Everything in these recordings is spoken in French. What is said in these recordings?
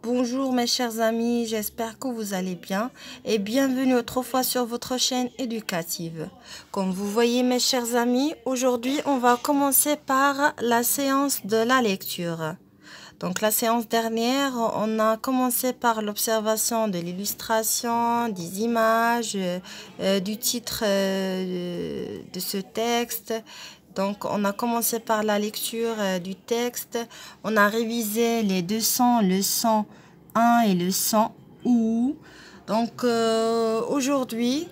Bonjour mes chers amis, j'espère que vous allez bien et bienvenue autrefois sur votre chaîne éducative. Comme vous voyez mes chers amis, aujourd'hui on va commencer par la séance de la lecture. Donc la séance dernière, on a commencé par l'observation de l'illustration, des images, du titre de ce texte. Donc, on a commencé par la lecture du texte. On a révisé les deux sons, le son 1 et le son OU. Donc, aujourd'hui,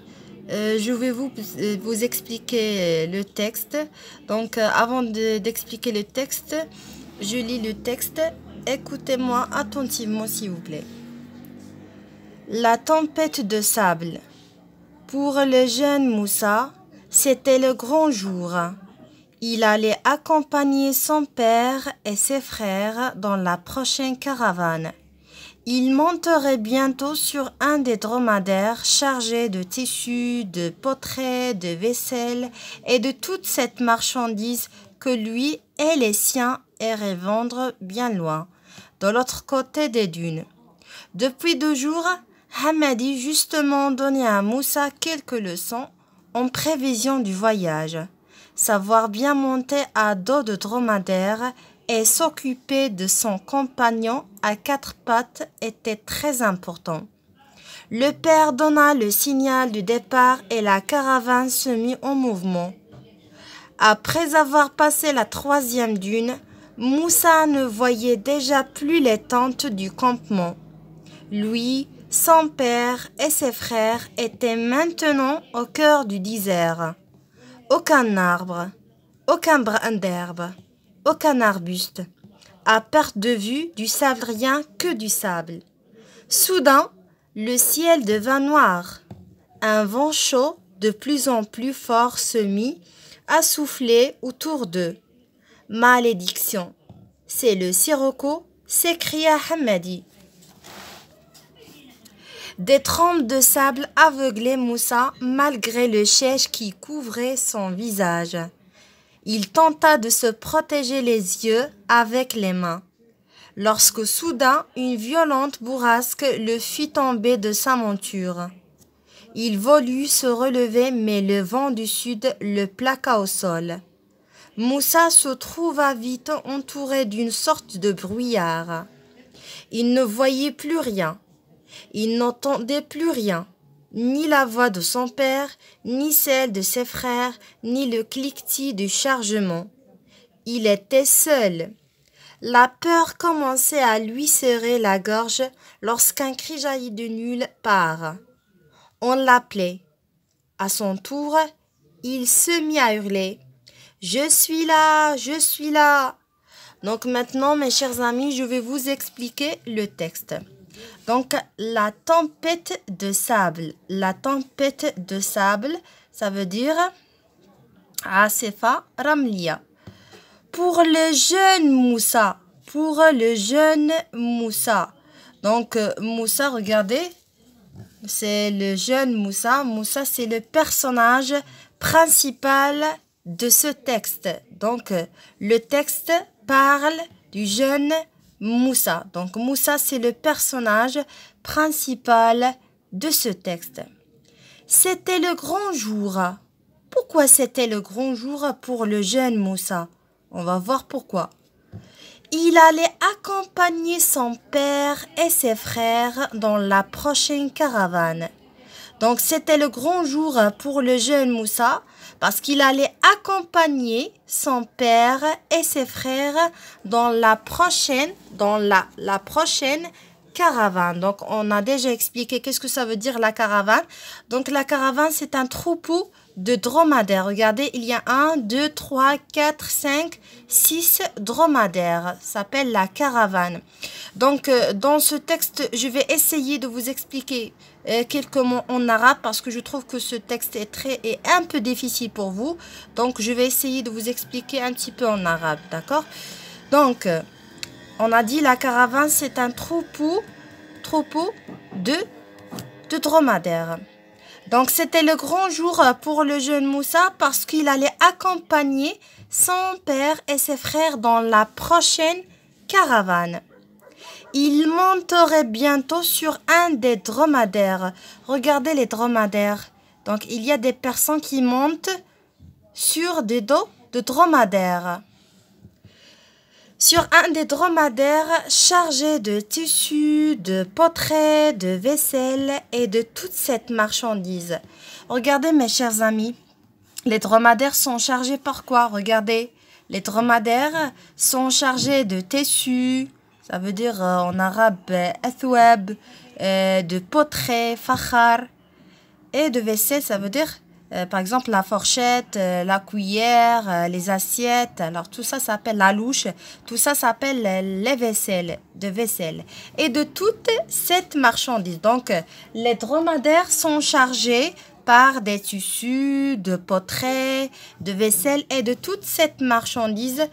je vais vous expliquer le texte. Donc, avant d'expliquer le texte, je lis le texte. Écoutez-moi attentivement, s'il vous plaît. La tempête de sable. Pour le jeune Moussa, c'était le grand jour. Il allait accompagner son père et ses frères dans la prochaine caravane. Il monterait bientôt sur un des dromadaires chargés de tissus, de poteries, de vaisselle et de toute cette marchandise que lui et les siens iraient vendre bien loin, de l'autre côté des dunes. Depuis 2 jours, Hamadi justement donnait à Moussa quelques leçons en prévision du voyage. Savoir bien monter à dos de dromadaire et s'occuper de son compagnon à 4 pattes était très important. Le père donna le signal du départ et la caravane se mit en mouvement. Après avoir passé la 3e dune, Moussa ne voyait déjà plus les tentes du campement. Lui, son père et ses frères étaient maintenant au cœur du désert. Aucun arbre, aucun brin d'herbe, aucun arbuste. À perte de vue, du sable, rien que du sable. Soudain, le ciel devint noir. Un vent chaud de plus en plus fort se mit à souffler autour d'eux. Malédiction, c'est le sirocco, s'écria Hamadi. Des trompes de sable aveuglaient Moussa malgré le chèche qui couvrait son visage. Il tenta de se protéger les yeux avec les mains, lorsque soudain une violente bourrasque le fit tomber de sa monture. Il voulut se relever mais le vent du sud le plaqua au sol. Moussa se trouva vite entouré d'une sorte de brouillard. Il ne voyait plus rien. Il n'entendait plus rien, ni la voix de son père, ni celle de ses frères, ni le cliquetis du chargement. Il était seul. La peur commençait à lui serrer la gorge lorsqu'un cri jaillit de nulle part. On l'appelait. À son tour, il se mit à hurler. « Je suis là, je suis là !» Donc maintenant, mes chers amis, je vais vous expliquer le texte. Donc, la tempête de sable. La tempête de sable, ça veut dire Asifa Ramlia. Pour le jeune Moussa. Pour le jeune Moussa. Donc, Moussa, regardez, c'est le jeune Moussa. Moussa, c'est le personnage principal de ce texte. Donc, le texte parle du jeune Moussa. Donc, Moussa, c'est le personnage principal de ce texte. C'était le grand jour. Pourquoi c'était le grand jour pour le jeune Moussa? On va voir pourquoi. Il allait accompagner son père et ses frères dans la prochaine caravane. Donc, c'était le grand jour pour le jeune Moussa parce qu'il allait accompagner son père et ses frères dans la prochaine caravane. Donc, on a déjà expliqué qu'est-ce que ça veut dire la caravane. Donc, la caravane, c'est un troupeau de dromadaires. Regardez, il y a 1, 2, 3, 4, 5, 6 dromadaires. Ça s'appelle la caravane. Donc, dans ce texte, je vais essayer de vous expliquer quelques mots en arabe parce que je trouve que ce texte est un peu difficile pour vous. Donc, je vais essayer de vous expliquer un petit peu en arabe, d'accord? Donc, on a dit la caravane, c'est un troupeau de dromadaires. Donc, c'était le grand jour pour le jeune Moussa parce qu'il allait accompagner son père et ses frères dans la prochaine caravane. Il monterait bientôt sur un des dromadaires. Regardez les dromadaires. Donc, il y a des personnes qui montent sur des dos de dromadaires. Sur un des dromadaires chargés de tissus, de portraits, de vaisselle et de toute cette marchandise. Regardez mes chers amis, les dromadaires sont chargés par quoi? Regardez, les dromadaires sont chargés de tissus, ça veut dire en arabe athwab, de portraits, fakhar, et de vaisselle, ça veut dire par exemple la fourchette, la cuillère, les assiettes. Alors tout ça s'appelle la louche, tout ça s'appelle les vaisselles, de vaisselle. Et de toute cette marchandise. Donc les dromadaires sont chargés par des tissus, de portraits, de vaisselle et de toute cette marchandise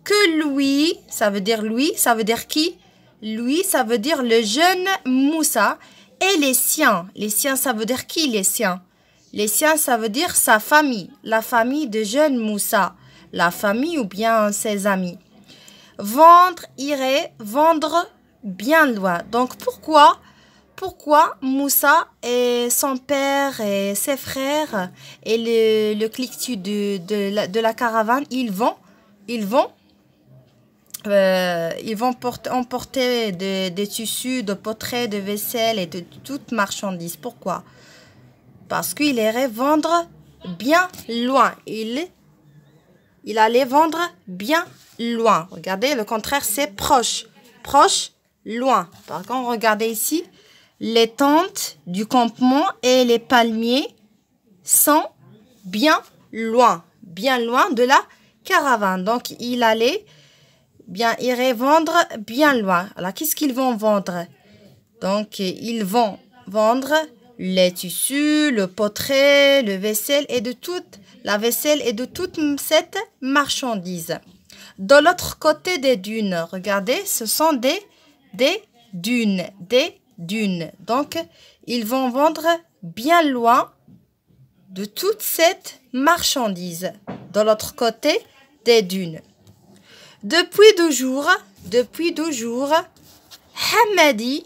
que lui, ça veut dire qui? Lui, ça veut dire le jeune Moussa et les siens. Les siens, ça veut dire qui les siens? Les siens, ça veut dire sa famille, la famille de jeune Moussa, la famille ou bien ses amis. Irait vendre bien loin. Donc pourquoi Moussa et son père et ses frères et le cliquetis de la caravane, ils vont emporter des tissus, de portraits, de vaisselle et de toute marchandise. Pourquoi? Parce qu'il irait vendre bien loin. Il allait vendre bien loin. Regardez, le contraire, c'est proche. Proche, loin. Par contre, regardez ici, les tentes du campement et les palmiers sont bien loin de la caravane. Donc, il irait vendre bien loin. Alors, qu'est-ce qu'ils vont vendre? Donc, ils vont vendre les tissus, le portrait, le vaisselle et de toute la vaisselle et de toute cette marchandise. De l'autre côté des dunes, regardez, ce sont des dunes. Donc, ils vont vendre bien loin de toute cette marchandise. De l'autre côté des dunes. Depuis 2 jours, Hamadi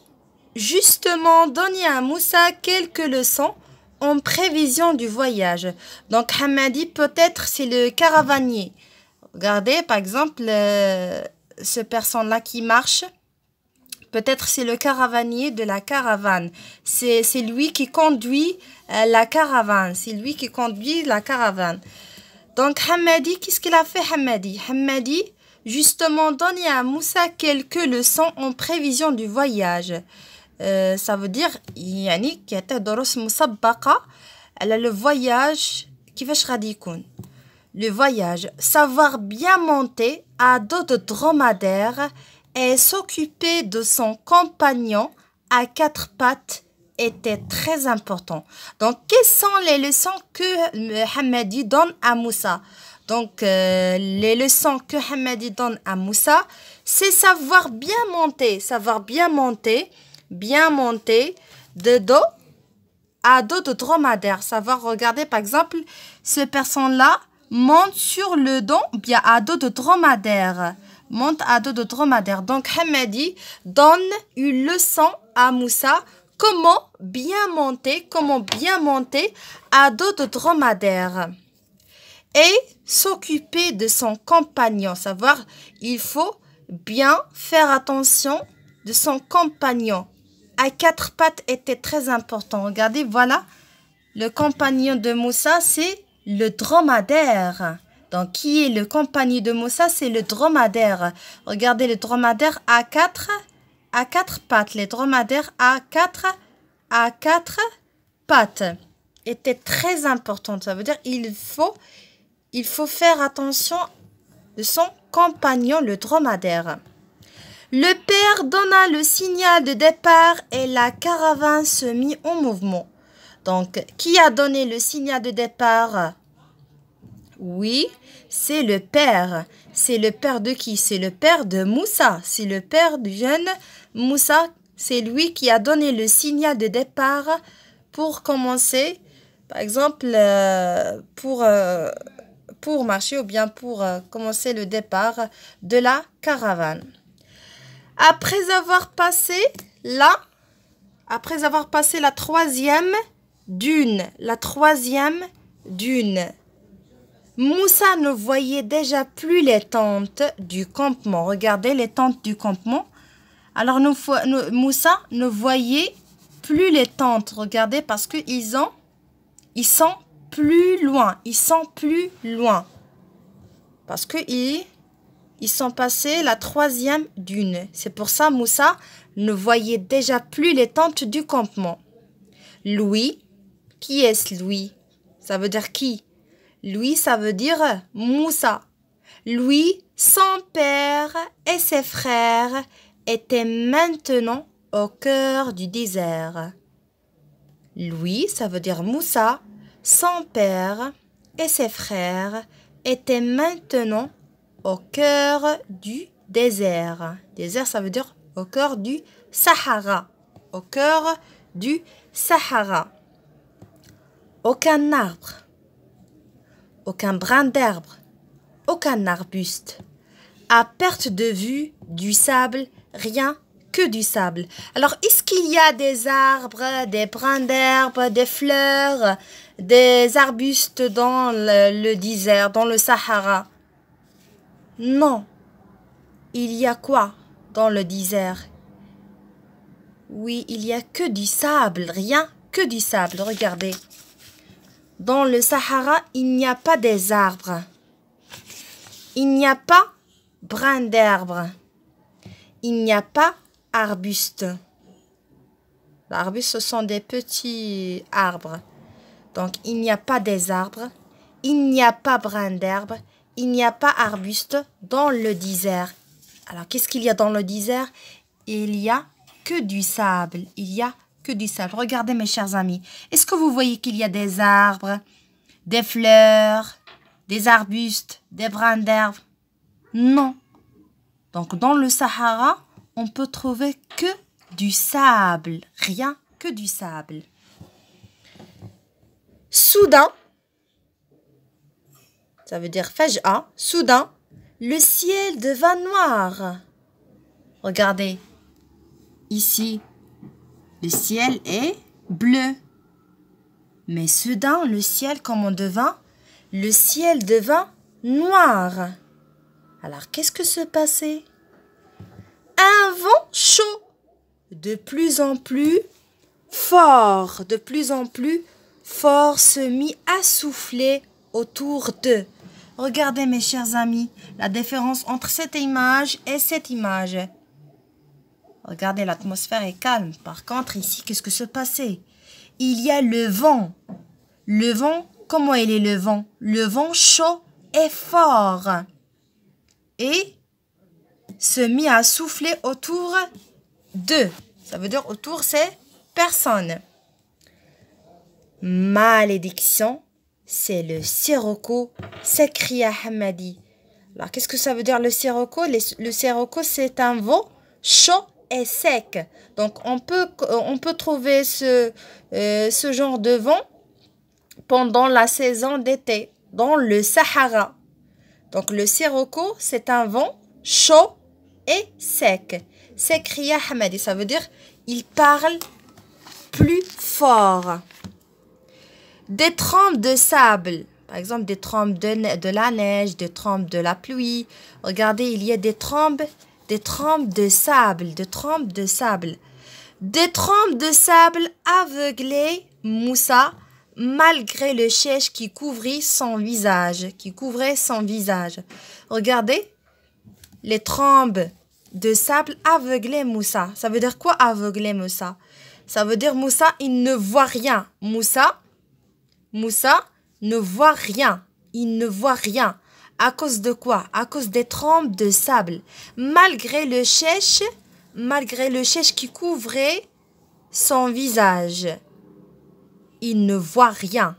justement donné à Moussa quelques leçons en prévision du voyage. Donc Hamadi, peut-être c'est le caravanier. Regardez par exemple ce personne-là qui marche. Peut-être c'est le caravanier de la caravane. C'est lui qui conduit la caravane. C'est lui qui conduit la caravane. Donc Hamadi, qu'est-ce qu'il a fait Hamadi? Hamadi justement donné à Moussa quelques leçons en prévision du voyage. Ça veut dire يعني كيعطيه دروس مسبقة على le voyage كيفاش غادي يكون. Le voyage, savoir bien monter à dos de dromadaire et s'occuper de son compagnon à 4 pattes était très important. Donc, quelles sont les leçons que Hamadi donne à Moussa? Donc, les leçons que Hamadi donne à Moussa, c'est savoir bien monter de dos à dos de dromadaire. Savoir regarder, par exemple, ce personne-là monte sur le dos, bien à dos de dromadaire. Monte à dos de dromadaire. Donc, Hamadi donne une leçon à Moussa comment bien monter à dos de dromadaire. Et s'occuper de son compagnon. Savoir, il faut bien faire attention de son compagnon. À 4 pattes était très important. Regardez, voilà, le compagnon de Moussa, c'est le dromadaire. Donc, qui est le compagnon de Moussa? C'est le dromadaire. Regardez, le dromadaire à quatre pattes. Les dromadaires à quatre pattes était très important. Ça veut dire il faut faire attention de son compagnon, le dromadaire. Le père donna le signal de départ et la caravane se mit en mouvement. Donc, qui a donné le signal de départ? Oui, c'est le père. C'est le père de qui? C'est le père de Moussa. C'est le père du jeune Moussa. C'est lui qui a donné le signal de départ pour commencer, par exemple, pour marcher ou bien pour commencer le départ de la caravane. Après avoir passé la troisième dune, Moussa ne voyait déjà plus les tentes du campement. Regardez les tentes du campement. Alors, Moussa ne voyait plus les tentes. Regardez, parce qu'ils sont plus loin. Parce qu'ils sont passés la troisième dune. C'est pour ça Moussa ne voyait déjà plus les tentes du campement. Louis, qui est-ce Louis? Ça veut dire qui? Louis, ça veut dire Moussa. Louis, son père et ses frères étaient maintenant au cœur du désert. Louis, ça veut dire Moussa, son père et ses frères étaient maintenant au cœur du désert. Désert, ça veut dire au cœur du Sahara. Au cœur du Sahara. Aucun arbre, aucun brin d'herbe, aucun arbuste. À perte de vue, du sable, rien que du sable. Alors, est-ce qu'il y a des arbres, des brins d'herbe, des fleurs, des arbustes dans le désert, dans le Sahara? Non. Il y a quoi dans le désert? Oui, il y a que du sable, rien que du sable. Regardez. Dans le Sahara, il n'y a pas des arbres. Il n'y a pas brin d'herbe. Il n'y a pas arbuste. L'arbuste, ce sont des petits arbres. Donc, il n'y a pas des arbres. Il n'y a pas brin d'herbe. Il n'y a pas arbuste dans le désert. Alors, qu'est-ce qu'il y a dans le désert? Il y a que du sable. Il y a que du sable. Regardez, mes chers amis. Est-ce que vous voyez qu'il y a des arbres, des fleurs, des arbustes, des brins d'herbe? Non. Donc, dans le Sahara, on peut trouver que du sable. Rien que du sable. Soudain, ça veut dire faj'a, soudain, le ciel devint noir. Regardez, ici, le ciel est bleu. Mais soudain, le ciel, comment devint? Le ciel devint noir. Alors, qu'est-ce que se passait? Un vent chaud, de plus en plus fort, se mit à souffler autour d'eux. Regardez, mes chers amis, la différence entre cette image et cette image. Regardez, l'atmosphère est calme. Par contre, ici, qu'est-ce que se passait? Il y a le vent. Le vent, comment il est le vent? Le vent chaud et fort. Et se mit à souffler autour d'eux. Ça veut dire autour ces personnes. Malédiction, c'est le sirocco, s'écria Hamadi. Alors, qu'est-ce que ça veut dire le sirocco? Le sirocco, c'est un vent chaud et sec. Donc, on peut trouver ce genre de vent pendant la saison d'été, dans le Sahara. Donc, le sirocco, c'est un vent chaud et sec. S'écria Hamadi, ça veut dire il parle plus fort. Des trompes de sable, par exemple des trompes de la neige, des trompes de la pluie. Regardez, il y a des trompes de sable, Des trompes de sable aveuglaient Moussa malgré le chèche qui couvrait son visage. Regardez, les trompes de sable aveuglaient Moussa. Ça veut dire quoi aveugler Moussa? Ça veut dire Moussa, il ne voit rien. Moussa ne voit rien. Il ne voit rien. À cause de quoi? À cause des trompes de sable. Malgré le chèche qui couvrait son visage. Il ne voit rien.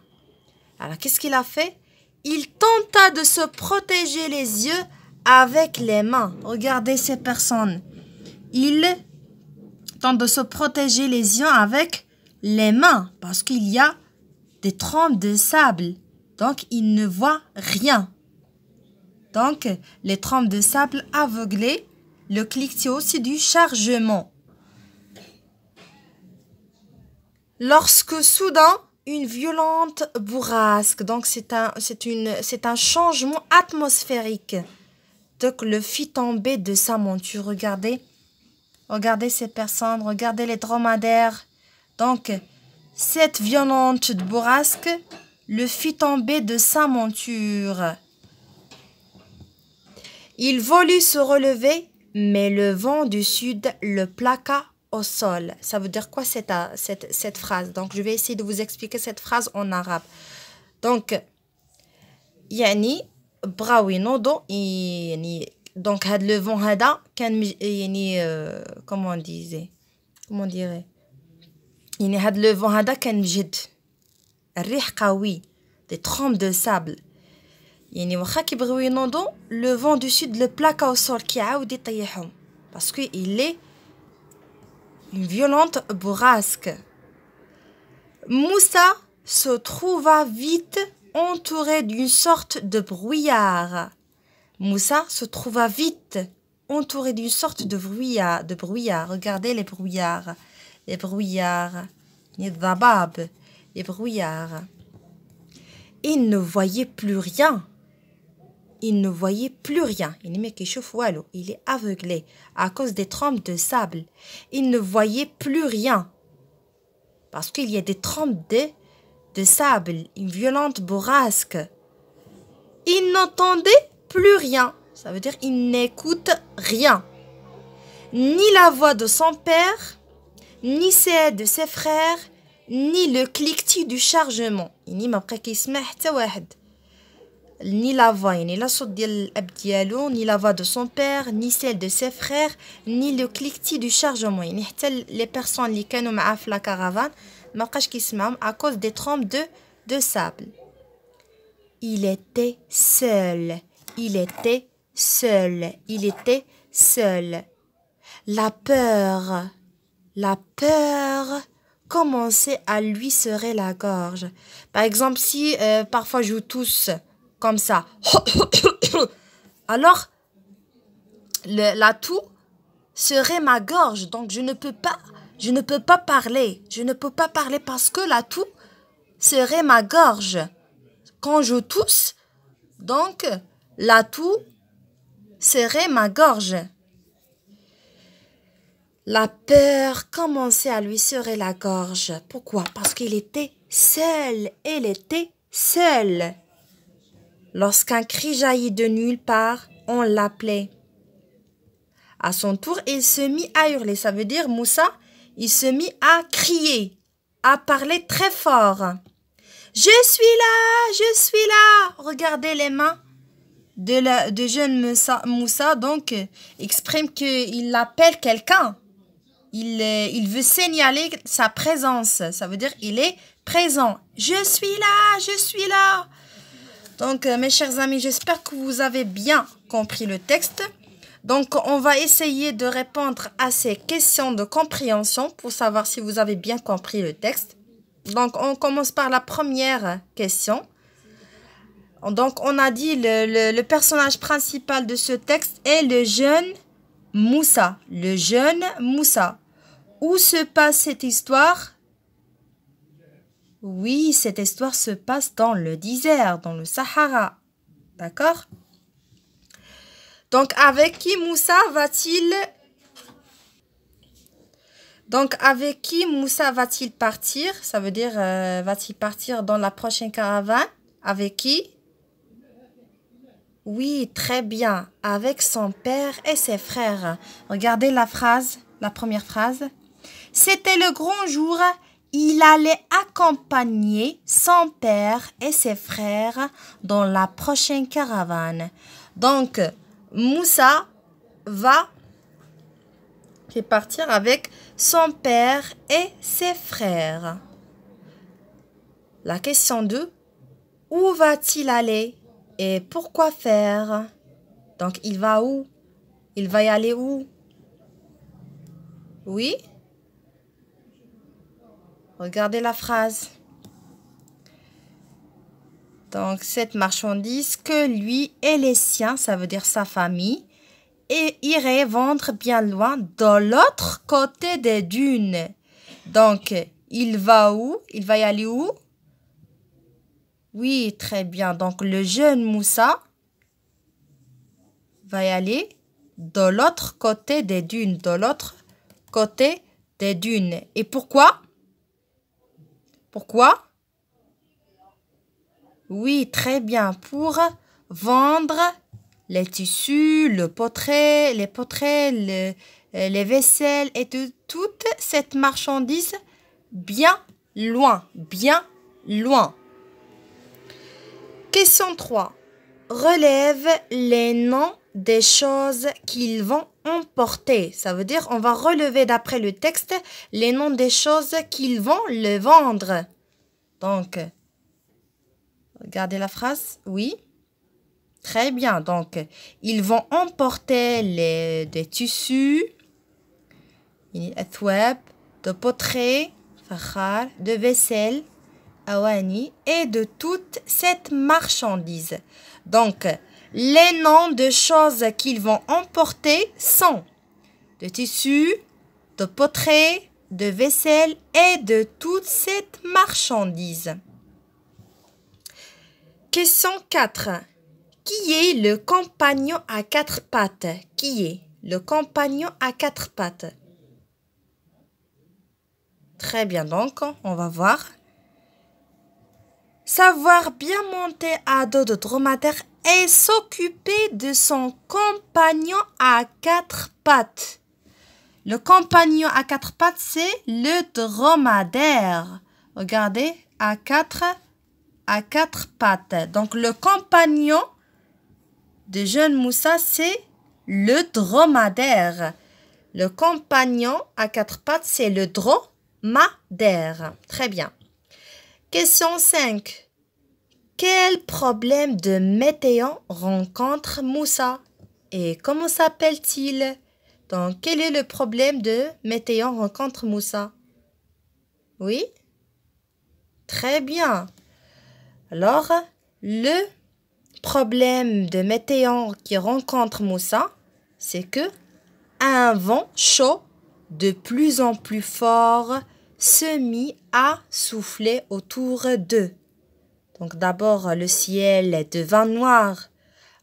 Alors, qu'est-ce qu'il a fait? Il tenta de se protéger les yeux avec les mains. Regardez ces personnes. Il tente de se protéger les yeux avec les mains parce qu'il y a des trompes de sable. Donc, il ne voit rien. Donc, les trompes de sable aveuglaient Le cliquetis aussi du chargement. Lorsque soudain, une violente bourrasque, donc c'est un changement atmosphérique. Donc le fit tomber de sa monture. Regardez ces personnes, regardez les dromadaires. Donc cette violente bourrasque le fit tomber de sa monture. Il voulut se relever, mais le vent du sud le plaqua au sol. Ça veut dire quoi cette phrase? Donc, je vais essayer de vous expliquer cette phrase en arabe. Donc, yani, brawi nodo, yani, donc, le vent hada, yani, comment on dirait? Yani, le vent hada, kan jid. Rih qawi, des trompes de sable. يعني واخا كيبغيو ينوضوا le vent du sud le plaque au sol كيعاود يطيحهم parce que il est une violente bourrasque. Moussa se trouva vite entouré d'une sorte de brouillard. Moussa se trouva vite entouré d'une sorte de brouillard. Regardez les brouillards. Les brouillards. Les dhabab. Les brouillards. Il ne voyait plus rien. Il ne voyait plus rien. Il est aveuglé à cause des trompes de sable. Il ne voyait plus rien. Parce qu'il y a des trompes de sable, une violente bourrasque. Il n'entendait plus rien. Ça veut dire il n'écoute rien. Ni la voix de son père, ni celle de ses frères, ni le cliquetis du chargement. Ni la voix, ni la صوت ديال الاب ديالو, ni la voix de son père, ni celle de ses frères, ni le cliquetis du chargement. يعني حتى les personnes اللي كانوا معاه في la caravane ما بقاش كيسمعهم à cause des trompes de sable. Il était seul. Il était seul. Il était seul. La peur commençait à lui serrer la gorge. Par exemple, si parfois je tousse comme ça, alors la toux serait ma gorge. Donc je ne peux pas parler. Je ne peux pas parler parce que la toux serait ma gorge. Quand je tousse, donc la toux serait ma gorge. La peur commençait à lui serrer la gorge. Pourquoi? Parce qu'il était seul. Il était seul. Lorsqu'un cri jaillit de nulle part, on l'appelait. À son tour, il se mit à hurler. Ça veut dire, Moussa, il se mit à crier, à parler très fort. Je suis là, je suis là. Regardez les mains de jeune Moussa, donc, exprime qu'il appelle quelqu'un. Il veut signaler sa présence. Ça veut dire, il est présent. Je suis là, je suis là. Donc, mes chers amis, j'espère que vous avez bien compris le texte. Donc, on va essayer de répondre à ces questions de compréhension pour savoir si vous avez bien compris le texte. Donc, on commence par la première question. Donc, on a dit le personnage principal de ce texte est le jeune Moussa. Le jeune Moussa. Où se passe cette histoire? Oui, cette histoire se passe dans le désert, dans le Sahara. D'accord? Donc, avec qui Moussa va-t-il... Donc, avec qui Moussa va-t-il partir? Ça veut dire, va-t-il partir dans la prochaine caravane? Avec qui? Oui, très bien. Avec son père et ses frères. Regardez la phrase, la première phrase. C'était le grand jour. Il allait accompagner son père et ses frères dans la prochaine caravane. Donc, Moussa va partir avec son père et ses frères. La question 2. Où va-t-il aller et pourquoi faire? Donc, il va où? Il va y aller où? Oui? Regardez la phrase. Donc, cette marchandise que lui et les siens, ça veut dire sa famille, irait vendre bien loin, de l'autre côté des dunes. Donc, il va où? Il va y aller où? Oui, très bien. Donc, le jeune Moussa va y aller de l'autre côté des dunes. De l'autre côté des dunes. Et pourquoi? Pourquoi? Oui, très bien. Pour vendre les tissus, les poteries, les vaisselles et toute cette marchandise bien loin, bien loin. Question 3. Relève les noms des choses qu'ils vont emporter. Ça veut dire on va relever d'après le texte les noms des choses qu'ils vont le vendre. Donc, regardez la phrase. Oui. Très bien. Donc, ils vont emporter des tissus, de poteries, de vaisselle, awani, et de toute cette marchandise. Donc, les noms de choses qu'ils vont emporter sont de tissus, de poteries, de vaisselle et de toute cette marchandise. Question 4. Qui est le compagnon à quatre pattes? Qui est le compagnon à quatre pattes? Très bien, donc, on va voir. Savoir bien monter à dos de dromadaire et s'occuper de son compagnon à quatre pattes. Le compagnon à quatre pattes, c'est le dromadaire. Regardez, à quatre pattes. Donc, le compagnon de jeune Moussa, c'est le dromadaire. Le compagnon à quatre pattes, c'est le dromadaire. Très bien. Question 5. Quel problème de météo rencontre Moussa? Et comment s'appelle-t-il? Donc, quel est le problème de météo rencontre Moussa? Oui? Très bien. Alors, le problème de météo qui rencontre Moussa, c'est que un vent chaud de plus en plus fort se mit à souffler autour d'eux. Donc d'abord, le ciel devint noir.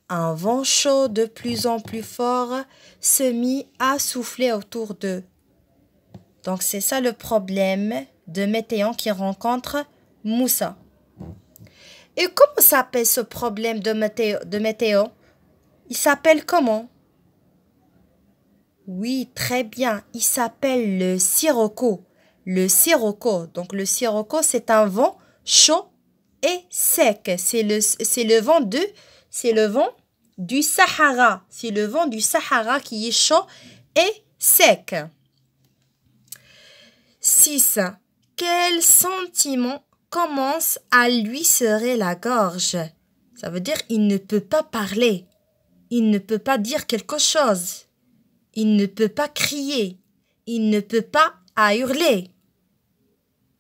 Un vent chaud de plus en plus fort se mit à souffler autour d'eux. Donc c'est ça le problème de météo qui rencontre Moussa. Et comment s'appelle ce problème de météo? Il s'appelle comment? Oui, très bien. Il s'appelle le sirocco. Le sirocco. Donc le sirocco, c'est un vent chaud et sec. C'est le vent du Sahara. C'est le vent du Sahara qui est chaud et sec. 6. Quel sentiment commence à lui serrer la gorge? Ça veut dire il ne peut pas parler. Il ne peut pas dire quelque chose. Il ne peut pas crier. Il ne peut pas hurler.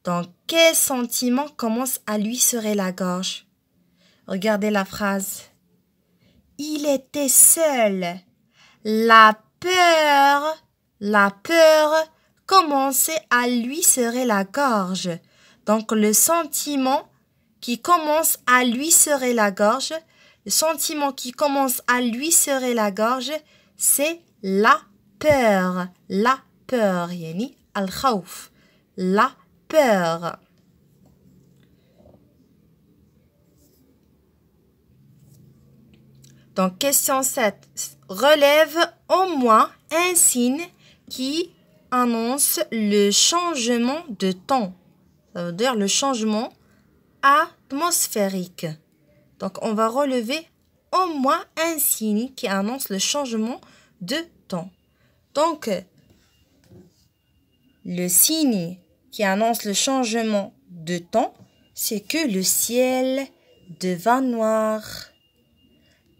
Donc, quel sentiment commence à lui serrer la gorge? Regardez la phrase. Il était seul. La peur commençait à lui serrer la gorge. Donc, le sentiment qui commence à lui serrer la gorge, c'est la peur. La peur. Yani al-khawf. La peur. Donc, question 7. Relève au moins un signe qui annonce le changement de temps. Ça veut dire le changement atmosphérique. Donc, on va relever au moins un signe qui annonce le changement de temps. Donc, le signe qui annonce le changement de temps, c'est que le ciel devint noir.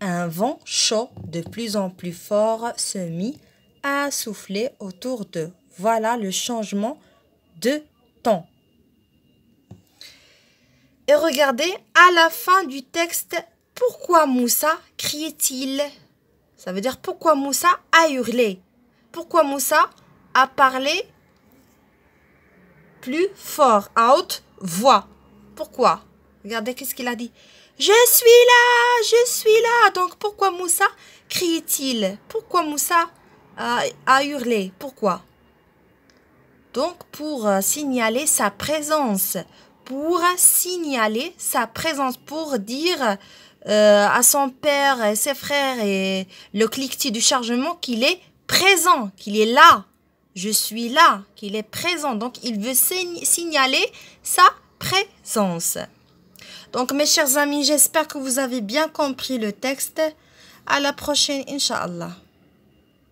Un vent chaud de plus en plus fort se mit à souffler autour d'eux. Voilà le changement de temps. Et regardez, à la fin du texte, pourquoi Moussa criait-il? Ça veut dire pourquoi Moussa a hurlé. Pourquoi Moussa a parlé plus fort, à haute voix. Pourquoi? Regardez qu'est-ce qu'il a dit. Je suis là, je suis là. Donc pourquoi Moussa crie-t-il? Pourquoi Moussa a hurlé? Pourquoi? Donc pour signaler sa présence. Pour signaler sa présence. Pour dire à son père et ses frères et le cliquetis du chargement qu'il est présent, qu'il est là. Je suis là, qu'il est présent. Donc, il veut signaler sa présence. Donc, mes chers amis, j'espère que vous avez bien compris le texte. À la prochaine, Inch'Allah.